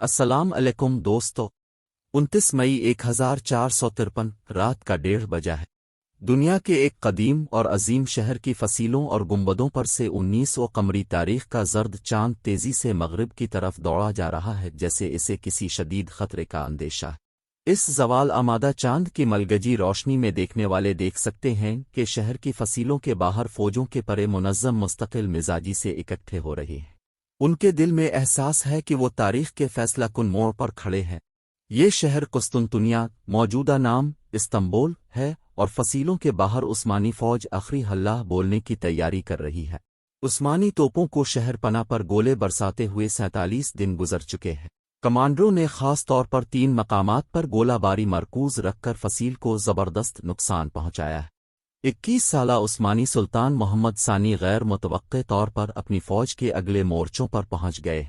अस्सलाम अलैकुम दोस्तों। 29 मई 1453 रात का 1:30 है। दुनिया के एक कदीम और अजीम शहर की फसीलों और गुंबदों पर से 1900 कमरी तारीख का जर्द चांद तेजी से मगरिब की तरफ दौड़ा जा रहा है, जैसे इसे किसी शदीद खतरे का अंदेशा है। इस जवाल आमादा चांद की मलगजी रोशनी में देखने वाले देख सकते हैं कि शहर की फसीलों के बाहर फौजों के परे मुनज़्ज़म मुस्तकिल मिजाजी से इकट्ठे हो रहे हैं। उनके दिल में एहसास है कि वो तारीख के फैसला कुन मोड़ पर खड़े हैं। ये शहर कुस्तुनतुनिया, मौजूदा नाम इस्तंबुल है, और फसीलों के बाहर उस्मानी फौज आखिरी हल्ला बोलने की तैयारी कर रही है। उस्मानी तोपों को शहर पना पर गोले बरसाते हुए 47 दिन गुजर चुके हैं। कमांडरों ने खास तौर पर 3 मकामात पर गोलाबारी मरकूज रखकर फसील को जबरदस्त नुकसान पहुंचाया है। 21 साला उस्मानी सुल्तान मोहम्मद सानी गैर मुतवक्के तौर पर अपनी फौज के अगले मोर्चों पर पहुंच गए।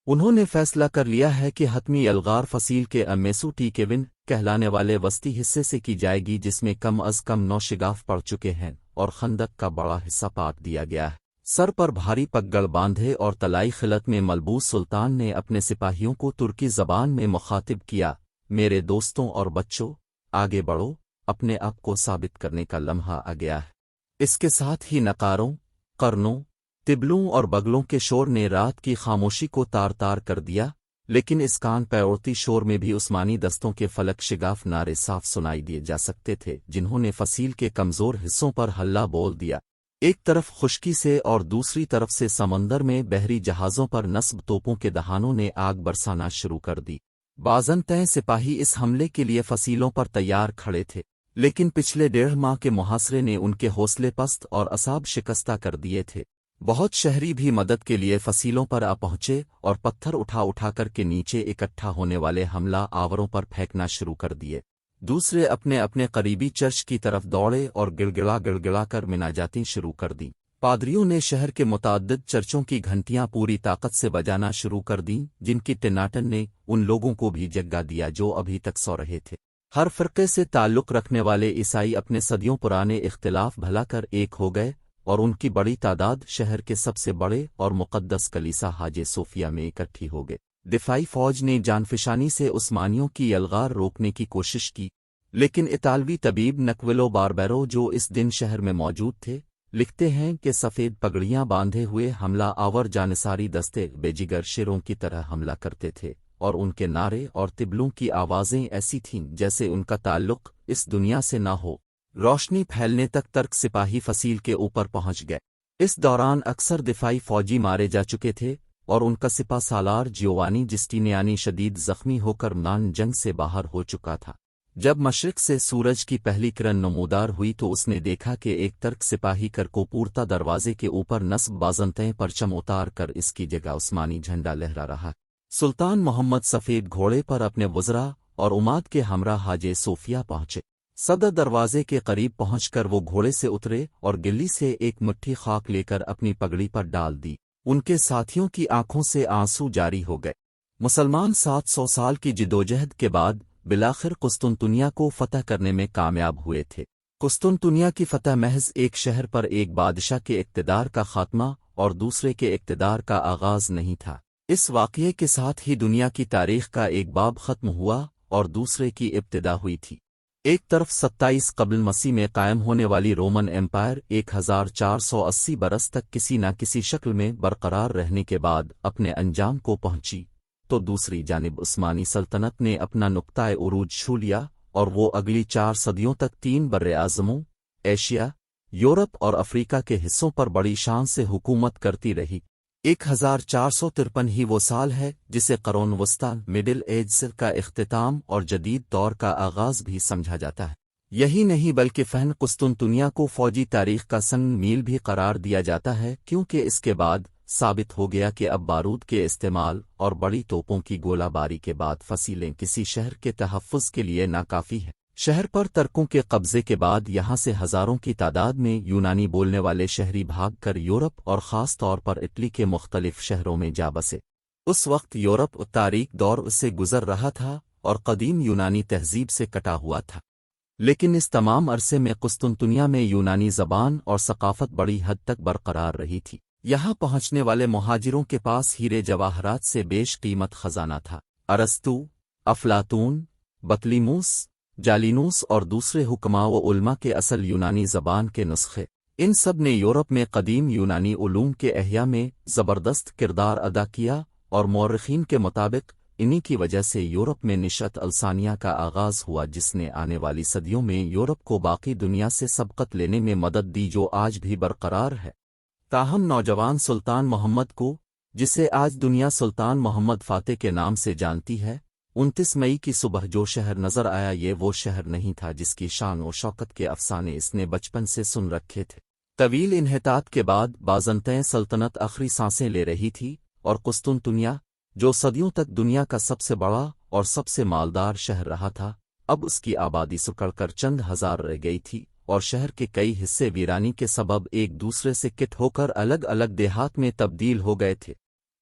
उन्होंने फैसला कर लिया है कि हतमी अलगार फसील के अमेसू टी केविन कहलाने वाले वस्ती हिस्से से की जाएगी, जिसमें कम अज कम 9 शिगाफ पड़ चुके हैं और खंदक का बड़ा हिस्सा पाट दिया गया है। सर पर भारी पगड़ बांधे और तलाई खिलत में मलबूस सुल्तान ने अपने सिपाहियों को तुर्की जबान में मुखातिब किया, मेरे दोस्तों और बच्चों, आगे बढ़ो, अपने आप को साबित करने का लम्हा आ गया है। इसके साथ ही नकारों, कर्नों, तिबलों और बगलों के शोर ने रात की खामोशी को तार तार कर दिया, लेकिन इस कान पैरोती शोर में भी उस्मानी दस्तों के फलक शिगाफ नारे साफ सुनाई दिए जा सकते थे, जिन्होंने फसील के कमजोर हिस्सों पर हल्ला बोल दिया। एक तरफ खुश्की से और दूसरी तरफ से समंदर में बहरी जहाज़ों पर नस्ब तोपों के दहानों ने आग बरसाना शुरू कर दी। बाज़ंतैं सिपाही इस हमले के लिए फसीलों पर तैयार खड़े थे, लेकिन पिछले 1.5 माह के मुहासरे ने उनके हौसले पस्त और असाब शिकस्ता कर दिए थे। बहुत शहरी भी मदद के लिए फसीलों पर आ पहुंचे और पत्थर उठा उठाकर के नीचे इकट्ठा होने वाले हमला आवरों पर फेंकना शुरू कर दिए। दूसरे अपने अपने करीबी चर्च की तरफ दौड़े और गिड़गिड़ा कर मिनाजातें शुरू कर दी। पादरियों ने शहर के मुताद्दिद चर्चों की घंटियां पूरी ताकत से बजाना शुरू कर दीं, जिनकी टिनाटन ने उन लोगों को भी जगा दिया जो अभी तक सो रहे थे। हर फ़िरक़े से ताल्लुक़ रखने वाले ईसाई अपने सदियों पुराने इख्तिलाफ भला कर एक हो गए, और उनकी बड़ी तादाद शहर के सबसे बड़े और मुक़द्दस कलीसा हाजे सोफिया में इकट्ठी हो गए। दिफाई फ़ौज ने जानफिशानी से उस्मानियों की यलगार रोकने की कोशिश की, लेकिन इतालवी तबीब नक्विलो बारबेरो, जो इस दिन शहर में मौजूद थे, लिखते हैं कि सफ़ेद पगड़ियाँ बांधे हुए हमला आवर जानिसारी दस्ते बेजिगर शेरों की तरह हमला करते थे, और उनके नारे और तिबलों की आवाज़ें ऐसी थीं जैसे उनका ताल्लुक़ इस दुनिया से ना हो। रोशनी फैलने तक तर्क सिपाही फसील के ऊपर पहुंच गए। इस दौरान अक्सर दिफाई फौजी मारे जा चुके थे, और उनका सिपा सालार जियोवानी जिस्टिनियानी शदीद जख्मी होकर मैदान जंग से बाहर हो चुका था। जब मशरिक से सूरज की पहली किरण नमूदार हुई तो उसने देखा कि एक तर्क सिपाही करकोपूरता दरवाजे के ऊपर नस्ब बाज़ंतैं परचम उतार कर इसकी जगह उस्मानी झंडा लहरा रहा। सुल्तान मोहम्मद सफ़ेद घोड़े पर अपने वज़रा और उमाद के हमरा हाजे सोफिया पहुंचे। सदर दरवाजे के करीब पहुंचकर वो घोड़े से उतरे और गिल्ली से एक मुट्ठी खाक लेकर अपनी पगड़ी पर डाल दी। उनके साथियों की आंखों से आंसू जारी हो गए। मुसलमान 700 साल की जिदोजहद के बाद बिलाखिर कुस्तुनतुनिया को फतह करने में कामयाब हुए थे। कुस्तुनतुनिया की फतह महज एक शहर पर एक बादशाह के इक़्तिदार का खात्मा और दूसरे के इक़्तिदार का आगाज़ नहीं था। इस वाक़ये के साथ ही दुनिया की तारीख़ का एक बाब ख़त्म हुआ और दूसरे की इब्तिदा हुई थी। एक तरफ 27 क़ब्ल मसीह में कायम होने वाली रोमन एम्पायर 1480 बरस तक किसी न किसी शक्ल में बरकरार रहने के बाद अपने अंजाम को पहुंची, तो दूसरी जानिब उस्मानी सल्तनत ने अपना नुक्ताए उरूज छू लिया, और वो अगली 4 सदियों तक 3 बर्रे-आज़मों, एशिया, यूरोप और अफ्रीका के हिस्सों पर बड़ी शान से हुकूमत करती रही। 1453 ही वो साल है जिसे क़रून वस्ता मिडिल एज का इख्तिताम और जदीद दौर का आगाज़ भी समझा जाता है। यही नहीं बल्कि फ़हन कुस्तुनतुनिया को फ़ौजी तारीख़ का संग मील भी करार दिया जाता है, क्योंकि इसके बाद साबित हो गया कि अब बारूद के इस्तेमाल और बड़ी तोपों की गोलाबारी के बाद फसीलें किसी शहर के तहफ़्फ़ुज़ के लिए नाकाफ़ी है। शहर पर तर्कों के कब्ज़े के बाद यहाँ से हज़ारों की तादाद में यूनानी बोलने वाले शहरी भाग कर यूरोप और ख़ास तौर पर इटली के मुख्तलिफ शहरों में जा बसे। उस वक्त यूरोप तारीख़ दौर से गुज़र रहा था और कदीम यूनानी तहज़ीब से कटा हुआ था, लेकिन इस तमाम अरसे में कुस्तुनतुनिया में यूनानी ज़बान और सक़ाफ़त बड़ी हद तक बरकरार रही थी। यहाँ पहुँचने वाले मुहाजिरों के पास हीरे जवाहरात से बेश कीमत खजाना था। अरस्तू, अफलातून, बतलीमूस, जालिनूस और दूसरे हुक्मा व उलमा के असल यूनानी ज़बान के नुस्खे। इन सब ने यूरोप में कदीम यूनानी उलूम के एहया में ज़बरदस्त किरदार अदा किया और मौरख़ीन के मुताबिक इन्हीं की वजह से यूरोप में निशअत अलसानिया का आगाज़ हुआ, जिसने आने वाली सदियों में यूरोप को बाकी दुनिया से सबकत लेने में मदद दी, जो आज भी बरकरार है। ताहम नौजवान सुल्तान मोहम्मद को, जिसे आज दुनिया सुल्तान मोहम्मद फ़ातेह के नाम से जानती है, 29 मई की सुबह जो शहर नज़र आया, ये वो शहर नहीं था जिसकी शान और शौकत के अफसाने इसने बचपन से सुन रखे थे। तवील इन्हितात के बाद बाज़ंतैन सल्तनत आखिरी सांसें ले रही थी और कुस्तुनतुनिया, जो सदियों तक दुनिया का सबसे बड़ा और सबसे मालदार शहर रहा था, अब उसकी आबादी सुकड़कर चंद हजार रह गई थी और शहर के कई हिस्से वीरानी के सबब एक दूसरे से किट होकर अलग अलग देहात में तब्दील हो गए थे।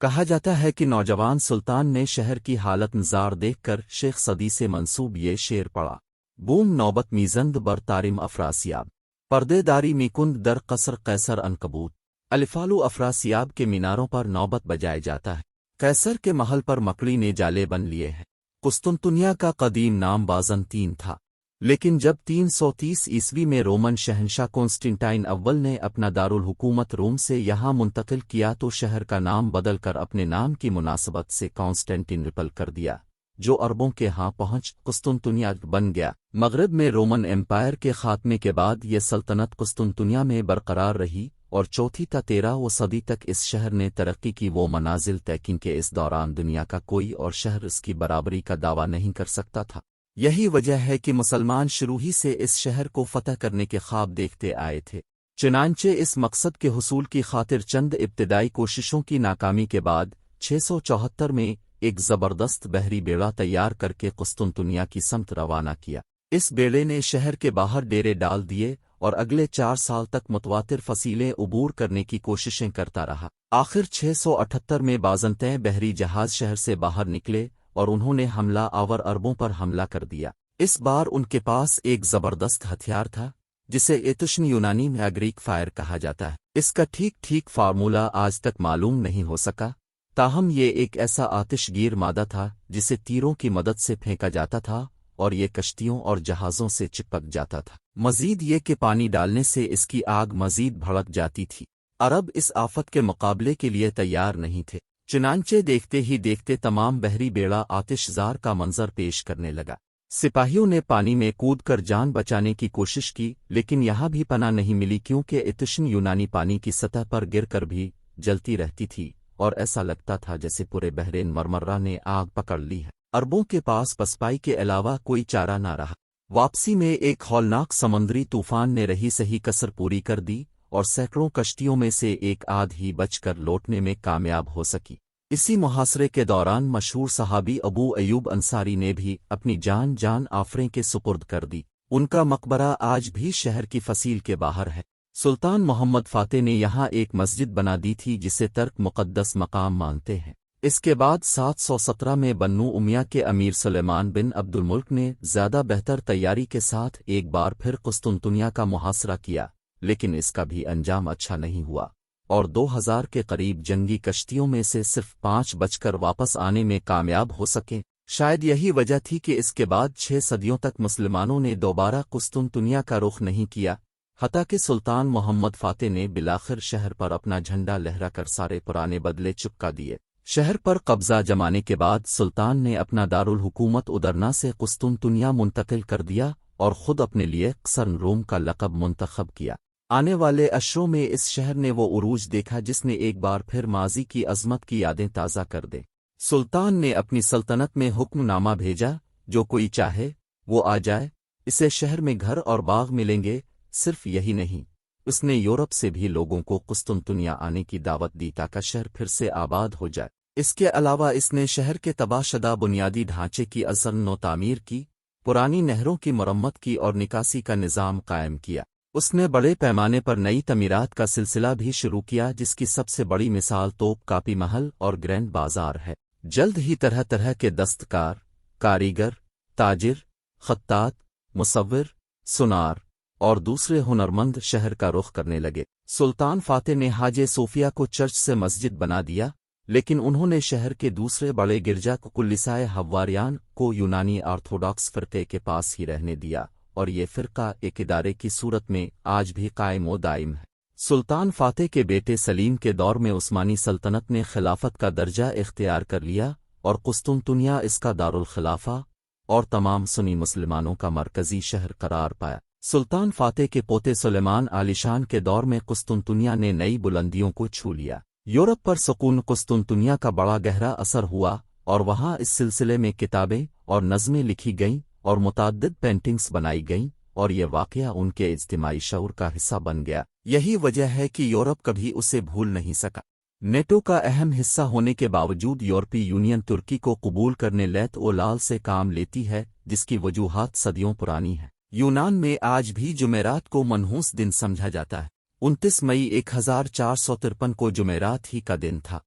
कहा जाता है कि नौजवान सुल्तान ने शहर की हालत नज़ार देखकर शेख सदी से मंसूब ये शेर पढ़ा, बूम नौबत मीजंद बर तारिम अफरासियाब, पर्देदारी मीकुंद दर कसर कैसर अनकबूत। अलिफालू अफरासियाब के मीनारों पर नौबत बजाया जाता है। कैसर के महल पर मकड़ी ने जाले बन लिए हैं। कुस्तुनतुनिया का कदीम नाम बाज़ंतीन था, लेकिन जब 330 ईस्वी में रोमन शहंशाह कॉन्स्टेंटाइन अव्वल ने अपना दारुल हुकूमत रोम से यहाँ मुंतकिल किया तो शहर का नाम बदलकर अपने नाम की मुनासबत से कॉन्स्टेंटिनोपल कर दिया, जो अरबों के यहाँ पहुँच कुस्तुनतुनिया बन गया। मगरब में रोमन एम्पायर के खात्मे के बाद ये सल्तनत कुस्तुनतुनिया में बरकरार रही और चौथी ta 13वीं सदी तक इस शहर ने तरक्की की वो मनाजिल तय की कि इस दौरान दुनिया का कोई और शहर इसकी बराबरी का दावा नहीं कर सकता था। यही वजह है कि मुसलमान शुरू ही से इस शहर को फतह करने के ख्वाब देखते आए थे। चुनांचे इस मकसद के हुसूल की खातिर चंद इब्तिदाई कोशिशों की नाकामी के बाद 674 में एक ज़बरदस्त बहरी बेड़ा तैयार करके कुस्तुनतुनिया की समत रवाना किया। इस बेड़े ने शहर के बाहर डेरे डाल दिए और अगले 4 साल तक मुतवातिर फसीलें उबूर करने की कोशिशें करता रहा। आखिर 678 में बाज़ंतैन बहरी जहाज शहर से बाहर निकले और उन्होंने हमला आवर अरबों पर हमला कर दिया। इस बार उनके पास एक ज़बरदस्त हथियार था जिसे एतुशन यूनानी में ग्रीक फायर कहा जाता है। इसका ठीक फार्मूला आज तक मालूम नहीं हो सका, ताहम ये एक ऐसा आतिशगीर मादा था जिसे तीरों की मदद से फेंका जाता था और ये कश्तियों और जहाज़ों से चिपक जाता था। मजीद ये कि पानी डालने से इसकी आग मजीद भड़क जाती थी। अरब इस आफत के मुकाबले के लिए तैयार नहीं थे। चुनांचे देखते ही देखते तमाम बहरी बेड़ा आतिशजार का मंजर पेश करने लगा। सिपाहियों ने पानी में कूदकर जान बचाने की कोशिश की, लेकिन यहाँ भी पनाह नहीं मिली क्योंकि एतुशन यूनानी पानी की सतह पर गिरकर भी जलती रहती थी और ऐसा लगता था जैसे पूरे बहरेन मरमर्रा ने आग पकड़ ली है। अरबों के पास पसपाई के अलावा कोई चारा ना रहा। वापसी में एक हौलनाक समुद्री तूफान ने रही सही कसर पूरी कर दी और सैकड़ों कश्तियों में से एक आध ही बचकर लौटने में कामयाब हो सकी। इसी मुहासरे के दौरान मशहूर सहाबी अबू अयूब अंसारी ने भी अपनी जान आफरें के सुपुर्द कर दी। उनका मकबरा आज भी शहर की फसील के बाहर है। सुल्तान मोहम्मद फ़ातेह ने यहाँ एक मस्जिद बना दी थी जिसे तर्क मुक़द्दस मकाम मानते हैं। इसके बाद 717 में बन्नू उमिया के अमीर सुलेमान बिन अब्दुल मुल्क ने ज़्यादा बेहतर तैयारी के साथ एक बार फिर कुस्तुनतुनिया का मुहासरा किया, लेकिन इसका भी अंजाम अच्छा नहीं हुआ और 2000 के करीब जंगी कश्तियों में से सिर्फ 5 बचकर वापस आने में कामयाब हो सके। शायद यही वजह थी कि इसके बाद 6 सदियों तक मुसलमानों ने दोबारा कुस्तुनतुनिया का रुख नहीं किया, हत्ता कि सुल्तान मोहम्मद फ़ातेह ने बिलाखिर शहर पर अपना झंडा लहराकर सारे पुराने बदले चुका दिए। शहर पर कब्जा जमाने के बाद सुल्तान ने अपना दारुल हुकूमत उदरना से कुस्तुनतुनिया मुंतकिल कर दिया और खुद अपने लिए क़सर रोम का लक़ब मुंतखब किया। आने वाले अशरों में इस शहर ने वो उरूज देखा जिसने एक बार फिर माजी की अज़मत की यादें ताज़ा कर दे। सुल्तान ने अपनी सल्तनत में हुक्मनामा भेजा, जो कोई चाहे वो आ जाए, इसे शहर में घर और बाग मिलेंगे। सिर्फ यही नहीं, उसने यूरोप से भी लोगों को कुस्तुनतुनिया आने की दावत दी ताकि शहर फिर से आबाद हो जाए। इसके अलावा इसने शहर के तबाहशुदा बुनियादी ढांचे की असल नो तामीर की, पुरानी नहरों की मरम्मत की और निकासी का निज़ाम कायम किया। उसने बड़े पैमाने पर नई तमीरात का सिलसिला भी शुरू किया, जिसकी सबसे बड़ी मिसाल तोप कापी महल और ग्रैंड बाजार है। जल्द ही तरह तरह के दस्तकार, कारीगर, ताजिर, खत्तात, मुसव्विर, सुनार और दूसरे हुनरमंद शहर का रुख करने लगे। सुल्तान फ़ातेह ने हाजे सोफिया को चर्च से मस्जिद बना दिया, लेकिन उन्होंने शहर के दूसरे बड़े गिरजा कुल्लिसाए हव्वारियान को यूनानी ऑर्थोडॉक्स फ़िरक़े के पास ही रहने दिया, और ये फ़िरका एक इदारे की सूरत में आज भी कायम व दायम है। सुल्तान फ़ातेह के बेटे सलीम के दौर में उस्मानी सल्तनत ने खिलाफत का दर्जा इख्तियार कर लिया और कुस्तुनतुनिया इसका दारुल खिलाफा और तमाम सुन्नी मुसलमानों का मरकज़ी शहर करार पाया। सुल्तान फ़ातेह के पोते सुलेमान आलिशान के दौर में कुस्तुनतुनिया ने नई बुलंदियों को छू लिया। यूरोप पर सुकून कुस्तुनतुनिया का बड़ा गहरा असर हुआ और वहाँ इस सिलसिले में किताबें और नज़में लिखी गईं और मुतअद्दिद पेंटिंग्स बनाई गईं, और ये वाक़या उनके इज्तिमाई शऊर का हिस्सा बन गया। यही वजह है कि यूरोप कभी उसे भूल नहीं सका। नेटो का अहम हिस्सा होने के बावजूद यूरोपीय यूनियन तुर्की को कबूल करने लैत ओ लाल से काम लेती है, जिसकी वजूहात सदियों पुरानी है। यूनान में आज भी जुमेरात को मनहूस दिन समझा जाता है। 29 मई 1453 को जुमेरात ही का दिन था।